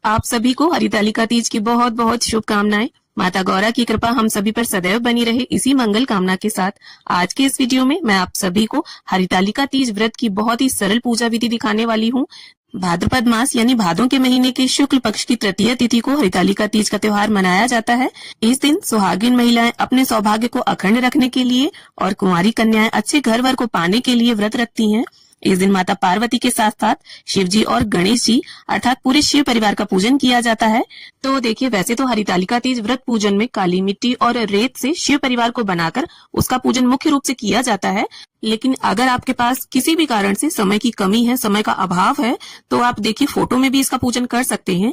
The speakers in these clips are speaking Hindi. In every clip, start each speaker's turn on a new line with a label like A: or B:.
A: आप सभी को हरितालिका तीज की बहुत बहुत शुभकामनाएं। माता गौरा की कृपा हम सभी पर सदैव बनी रहे, इसी मंगल कामना के साथ आज के इस वीडियो में मैं आप सभी को हरितालिका तीज व्रत की बहुत ही सरल पूजा विधि दिखाने वाली हूँ। भाद्रपद मास यानी भादों के महीने के शुक्ल पक्ष की तृतीय तिथि को हरितालिका तीज का त्योहार मनाया जाता है। इस दिन सुहागिन महिलाएं अपने सौभाग्य को अखंड रखने के लिए और कुंवारी कन्याएं अच्छे घर वर को पाने के लिए व्रत रखती हैं। इस दिन माता पार्वती के साथ साथ शिव जी और गणेश जी अर्थात पूरे शिव परिवार का पूजन किया जाता है। तो देखिए, वैसे तो हरितालिका तीज व्रत पूजन में काली मिट्टी और रेत से शिव परिवार को बनाकर उसका पूजन मुख्य रूप से किया जाता है। लेकिन अगर आपके पास किसी भी कारण से समय की कमी है, समय का अभाव है, तो आप देखिए फोटो में भी इसका पूजन कर सकते हैं।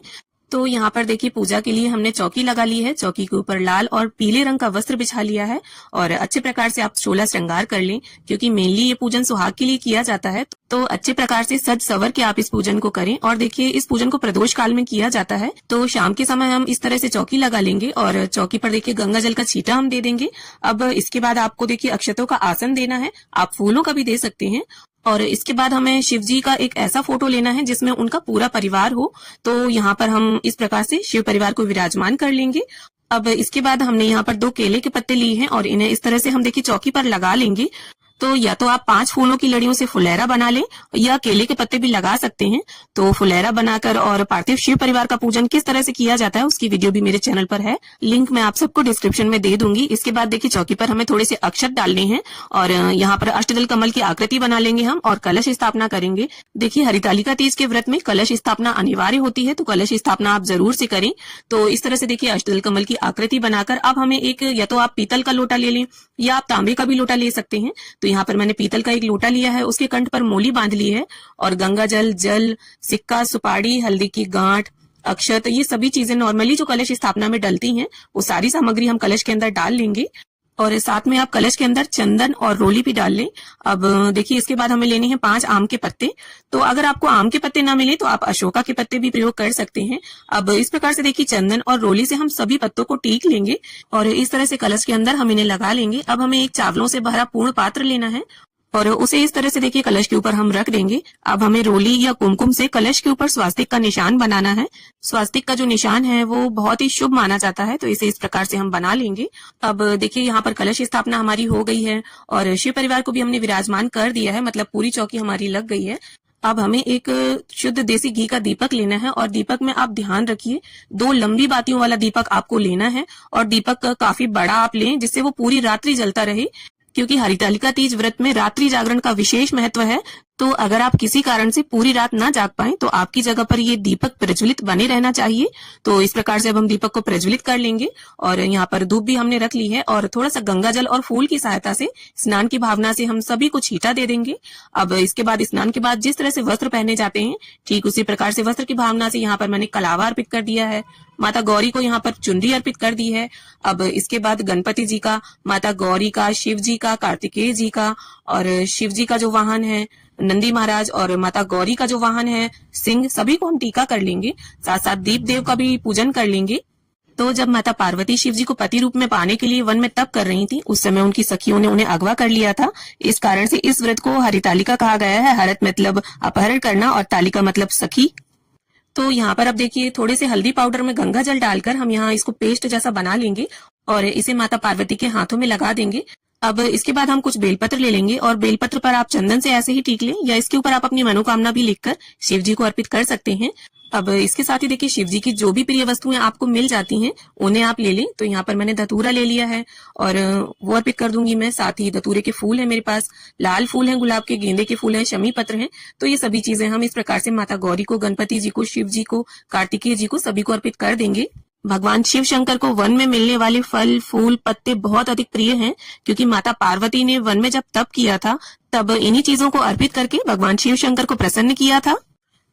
A: तो यहाँ पर देखिए पूजा के लिए हमने चौकी लगा ली है। चौकी के ऊपर लाल और पीले रंग का वस्त्र बिछा लिया है और अच्छे प्रकार से आप 16 श्रृंगार कर लें, क्योंकि मेनली ये पूजन सुहाग के लिए किया जाता है। तो अच्छे प्रकार से सज सवर के आप इस पूजन को करें। और देखिए, इस पूजन को प्रदोष काल में किया जाता है। तो शाम के समय हम इस तरह से चौकी लगा लेंगे और चौकी पर देखिए गंगा जल का छींटा हम दे देंगे। अब इसके बाद आपको देखिए अक्षतों का आसन देना है, आप फूलों का भी दे सकते हैं। और इसके बाद हमें शिव जी का एक ऐसा फोटो लेना है जिसमें उनका पूरा परिवार हो। तो यहाँ पर हम इस प्रकार से शिव परिवार को विराजमान कर लेंगे। अब इसके बाद हमने यहाँ पर 2 केले के पत्ते लिए हैं और इन्हें इस तरह से हम देखिए चौकी पर लगा लेंगे। तो या तो आप 5 फूलों की लड़ियों से फुलेरा बना लें या केले के पत्ते भी लगा सकते हैं। तो फुलेरा बनाकर और पार्थिव शिव परिवार का पूजन किस तरह से किया जाता है उसकी वीडियो भी मेरे चैनल पर है, लिंक मैं आप सबको डिस्क्रिप्शन में दे दूंगी। इसके बाद देखिए चौकी पर हमें थोड़े से अक्षत डालने हैं और यहाँ पर अष्टदल कमल की आकृति बना लेंगे हम और कलश स्थापना करेंगे। देखिए, हरितालिका तीज के व्रत में कलश स्थापना अनिवार्य होती है, तो कलश स्थापना आप जरूर से करें। तो इस तरह से देखिए अष्टदल कमल की आकृति बनाकर अब हमें एक या तो आप पीतल का लोटा ले लें या आप तांबे का भी लोटा ले सकते हैं। तो यहाँ पर मैंने पीतल का एक लोटा लिया है, उसके कंठ पर मोली बांध ली है और गंगा जल, सिक्का, सुपारी, हल्दी की गांठ, अक्षत, ये सभी चीजें नॉर्मली जो कलश स्थापना में डलती हैं वो सारी सामग्री हम कलश के अंदर डाल लेंगे। और साथ में आप कलश के अंदर चंदन और रोली भी डाल लें। अब देखिए, इसके बाद हमें लेने हैं 5 आम के पत्ते। तो अगर आपको आम के पत्ते ना मिले तो आप अशोका के पत्ते भी प्रयोग कर सकते हैं। अब इस प्रकार से देखिए चंदन और रोली से हम सभी पत्तों को टीक लेंगे और इस तरह से कलश के अंदर हम इन्हें लगा लेंगे। अब हमें एक चावलों से भरा पूर्ण पात्र लेना है और उसे इस तरह से देखिए कलश के ऊपर हम रख देंगे। अब हमें रोली या कुमकुम से कलश के ऊपर स्वास्तिक का निशान बनाना है। स्वास्तिक का जो निशान है वो बहुत ही शुभ माना जाता है, तो इसे इस प्रकार से हम बना लेंगे। अब देखिए यहाँ पर कलश स्थापना हमारी हो गई है और शिव परिवार को भी हमने विराजमान कर दिया है, मतलब पूरी चौकी हमारी लग गई है। अब हमें एक शुद्ध देसी घी का दीपक लेना है और दीपक में आप ध्यान रखिए 2 लंबी बातियों वाला दीपक आपको लेना है और दीपक काफी बड़ा आप लें जिससे वो पूरी रात्रि जलता रहे, क्योंकि हरितालिका तीज व्रत में रात्रि जागरण का विशेष महत्व है। तो अगर आप किसी कारण से पूरी रात ना जाग पाए तो आपकी जगह पर ये दीपक प्रज्वलित बने रहना चाहिए। तो इस प्रकार से अब हम दीपक को प्रज्वलित कर लेंगे और यहाँ पर धूप भी हमने रख ली है और थोड़ा सा गंगा जल और फूल की सहायता से स्नान की भावना से हम सभी को छींटा दे देंगे। अब इसके बाद स्नान के बाद जिस तरह से वस्त्र पहने जाते हैं ठीक उसी प्रकार से वस्त्र की भावना से यहाँ पर मैंने कलावा अर्पित कर दिया है। माता गौरी को यहाँ पर चुनरी अर्पित कर दी है। अब इसके बाद गणपति जी का, माता गौरी का, शिव जी का, कार्तिकेय जी का और शिव जी का जो वाहन है नंदी महाराज और माता गौरी का जो वाहन है सिंह, सभी को हम टीका कर लेंगे। साथ साथ दीप देव का भी पूजन कर लेंगे। तो जब माता पार्वती शिव जी को पति रूप में पाने के लिए वन में तप कर रही थी उस समय उनकी सखियों ने उन्हें अगवा कर लिया था। इस कारण से इस व्रत को हरितालिका कहा गया है। हरत मतलब अपहरण करना और तालिका मतलब सखी। तो यहाँ पर अब देखिए थोड़े से हल्दी पाउडर में गंगा जल डालकर हम यहाँ इसको पेस्ट जैसा बना लेंगे और इसे माता पार्वती के हाथों में लगा देंगे। अब इसके बाद हम कुछ बेलपत्र ले लेंगे और बेलपत्र पर आप चंदन से ऐसे ही टीक लें या इसके ऊपर आप अपनी मनोकामना भी लिखकर शिव जी को अर्पित कर सकते हैं। अब इसके साथ ही देखिए शिव जी की जो भी प्रिय वस्तुएं आपको मिल जाती हैं उन्हें आप ले लें। तो यहाँ पर मैंने धतूरा ले लिया है और वो अर्पित कर दूंगी मैं। साथ ही धतूरे के फूल है मेरे पास, लाल फूल है, गुलाब के गेंदे के फूल है, शमी पत्र है। तो ये सभी चीजें हम इस प्रकार से माता गौरी को, गणपति जी को, शिव जी को, कार्तिकेय जी को सभी को अर्पित कर देंगे। भगवान शिव शंकर को वन में मिलने वाले फल, फूल, पत्ते बहुत अधिक प्रिय हैं, क्योंकि माता पार्वती ने वन में जब तप किया था तब इन्हीं चीजों को अर्पित करके भगवान शिव शंकर को प्रसन्न किया था।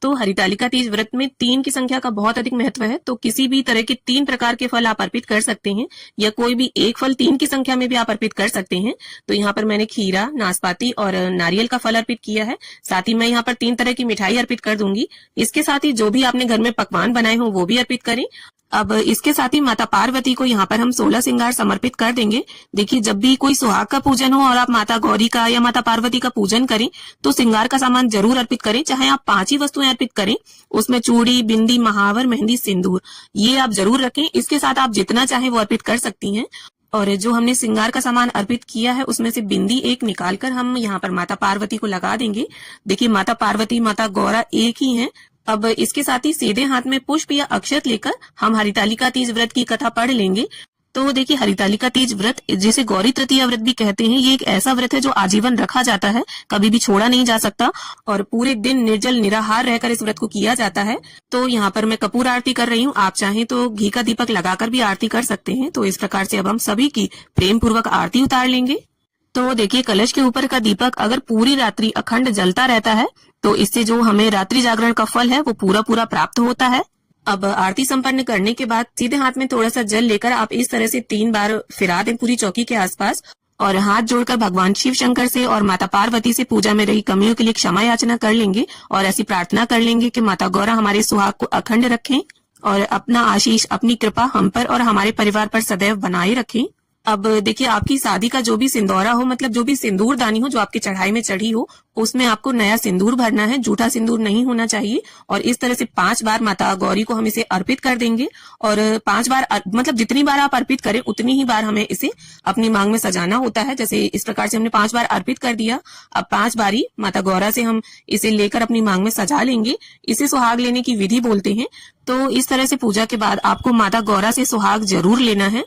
A: तो हरितालिका तीज व्रत में 3 की संख्या का बहुत अधिक महत्व है। तो किसी भी तरह के 3 प्रकार के फल आप अर्पित कर सकते हैं या कोई भी एक फल 3 की संख्या में भी आप अर्पित कर सकते हैं। तो यहाँ पर मैंने खीरा, नाशपाती और नारियल का फल अर्पित किया है। साथ ही मैं यहाँ पर 3 तरह की मिठाई अर्पित कर दूंगी। इसके साथ ही जो भी आपने घर में पकवान बनाए हो वो भी अर्पित करें। अब इसके साथ ही माता पार्वती को यहाँ पर हम 16 श्रृंगार समर्पित कर देंगे। देखिए, जब भी कोई सुहाग का पूजन हो और आप माता गौरी का या माता पार्वती का पूजन करें तो श्रृंगार का सामान जरूर अर्पित करें। चाहे आप 5 ही वस्तुएं अर्पित करें, उसमें चूड़ी, बिंदी, महावर, मेहंदी, सिंदूर, ये आप जरूर रखें। इसके साथ आप जितना चाहे वो अर्पित कर सकती हैं। और जो हमने श्रृंगार का सामान अर्पित किया है उसमें से बिंदी एक निकालकर हम यहाँ पर माता पार्वती को लगा देंगे। देखिए, माता पार्वती, माता गौरा एक ही हैं। अब इसके साथ ही सीधे हाथ में पुष्प या अक्षत लेकर हम हरितालिका तीज व्रत की कथा पढ़ लेंगे। तो देखिए, हरितालिका तीज व्रत, जिसे गौरी तृतीया व्रत भी कहते हैं, ये एक ऐसा व्रत है जो आजीवन रखा जाता है, कभी भी छोड़ा नहीं जा सकता और पूरे दिन निर्जल निराहार रहकर इस व्रत को किया जाता है। तो यहाँ पर मैं कपूर आरती कर रही हूँ, आप चाहें तो घी का दीपक लगाकर भी आरती कर सकते हैं। तो इस प्रकार से अब हम सभी की प्रेम पूर्वक आरती उतार लेंगे। तो देखिए, कलश के ऊपर का दीपक अगर पूरी रात्रि अखंड जलता रहता है तो इससे जो हमें रात्रि जागरण का फल है वो पूरा पूरा प्राप्त होता है। अब आरती संपन्न करने के बाद सीधे हाथ में थोड़ा सा जल लेकर आप इस तरह से 3 बार फिरा दें पूरी चौकी के आसपास और हाथ जोड़कर भगवान शिव शंकर से और माता पार्वती से पूजा में रही कमियों के लिए क्षमा याचना कर लेंगे और ऐसी प्रार्थना कर लेंगे कि माता गौरा हमारे सुहाग को अखंड रखें और अपना आशीष, अपनी कृपा हम पर और हमारे परिवार पर सदैव बनाए रखें। अब देखिए, आपकी शादी का जो भी सिंदूरा हो, मतलब जो भी सिंदूर दानी हो जो आपकी चढ़ाई में चढ़ी हो, उसमें आपको नया सिंदूर भरना है, जूठा सिंदूर नहीं होना चाहिए। और इस तरह से 5 बार माता गौरी को हम इसे अर्पित कर देंगे और 5 बार मतलब जितनी बार आप अर्पित करें उतनी ही बार हमें इसे अपनी मांग में सजाना होता है। जैसे इस प्रकार से हमने 5 बार अर्पित कर दिया, अब 5 बारी माता गौरा से हम इसे लेकर अपनी मांग में सजा लेंगे। इसे सुहाग लेने की विधि बोलते हैं। तो इस तरह से पूजा के बाद आपको माता गौरा से सुहाग जरूर लेना है।